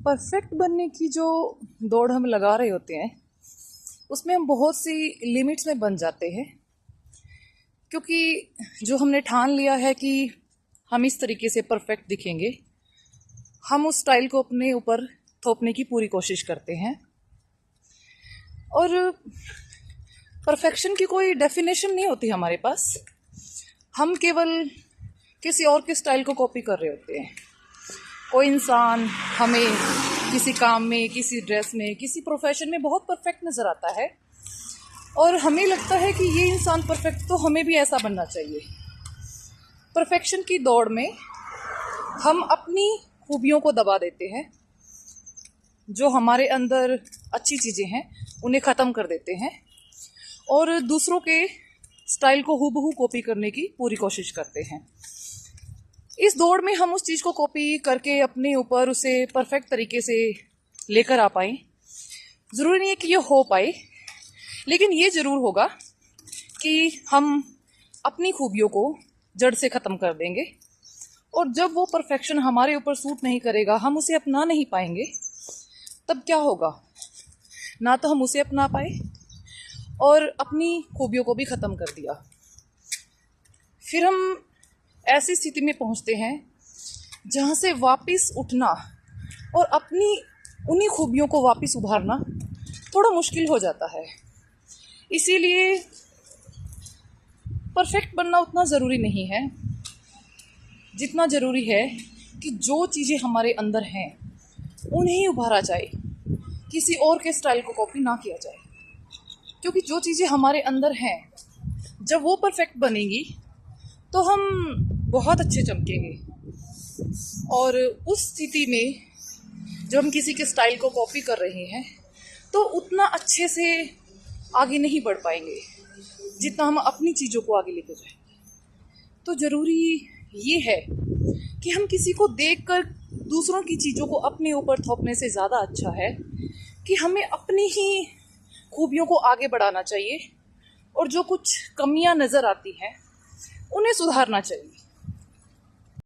Perfect बनने की जो दौड़ हम लगा रहे होते हैं उसमें हम बहुत सी लिमिट्स में बन जाते हैं, क्योंकि जो हमने ठान लिया है कि हम इस तरीके से परफेक्ट दिखेंगे, हम उस स्टाइल को अपने ऊपर थोपने की पूरी कोशिश करते हैं। और परफेक्शन की कोई डेफिनेशन नहीं होती हमारे पास, हम केवल किसी और के स्टाइल को कॉपी कर रहे होते हैं। कोई इंसान हमें किसी काम में, किसी ड्रेस में, किसी प्रोफेशन में बहुत परफेक्ट नज़र आता है और हमें लगता है कि ये इंसान परफेक्ट, तो हमें भी ऐसा बनना चाहिए। परफेक्शन की दौड़ में हम अपनी खूबियों को दबा देते हैं, जो हमारे अंदर अच्छी चीज़ें हैं उन्हें ख़त्म कर देते हैं और दूसरों के स्टाइल को हूबहू कॉपी करने की पूरी कोशिश करते हैं। इस दौड़ में हम उस चीज़ को कॉपी करके अपने ऊपर उसे परफेक्ट तरीके से लेकर आ पाएँ। ज़रूरी नहीं है कि ये हो पाए, लेकिन ये ज़रूर होगा कि हम अपनी खूबियों को जड़ से ख़त्म कर देंगे और जब वो परफेक्शन हमारे ऊपर सूट नहीं करेगा, हम उसे अपना नहीं पाएंगे, तब क्या होगा? ना तो हम उसे अपना पाए और अपनी खूबियों को भी ख़त्म कर दिया। फिर हम ऐसी स्थिति में पहुंचते हैं जहां से वापस उठना और अपनी उन्हीं खूबियों को वापस उभारना थोड़ा मुश्किल हो जाता है। इसीलिए परफेक्ट बनना उतना ज़रूरी नहीं है जितना ज़रूरी है कि जो चीज़ें हमारे अंदर हैं उन्हें ही उभारा जाए, किसी और के स्टाइल को कॉपी ना किया जाए। क्योंकि जो चीज़ें हमारे अंदर हैं, जब वो परफेक्ट बनेंगी तो हम बहुत अच्छे चमकेंगे। और उस स्थिति में जब हम किसी के स्टाइल को कॉपी कर रहे हैं तो उतना अच्छे से आगे नहीं बढ़ पाएंगे जितना हम अपनी चीज़ों को आगे लेकर जाएंगे। तो ज़रूरी ये है कि हम किसी को देखकर दूसरों की चीज़ों को अपने ऊपर थोपने से ज़्यादा अच्छा है कि हमें अपनी ही खूबियों को आगे बढ़ाना चाहिए और जो कुछ कमियां नज़र आती हैं उन्हें सुधारना चाहिए।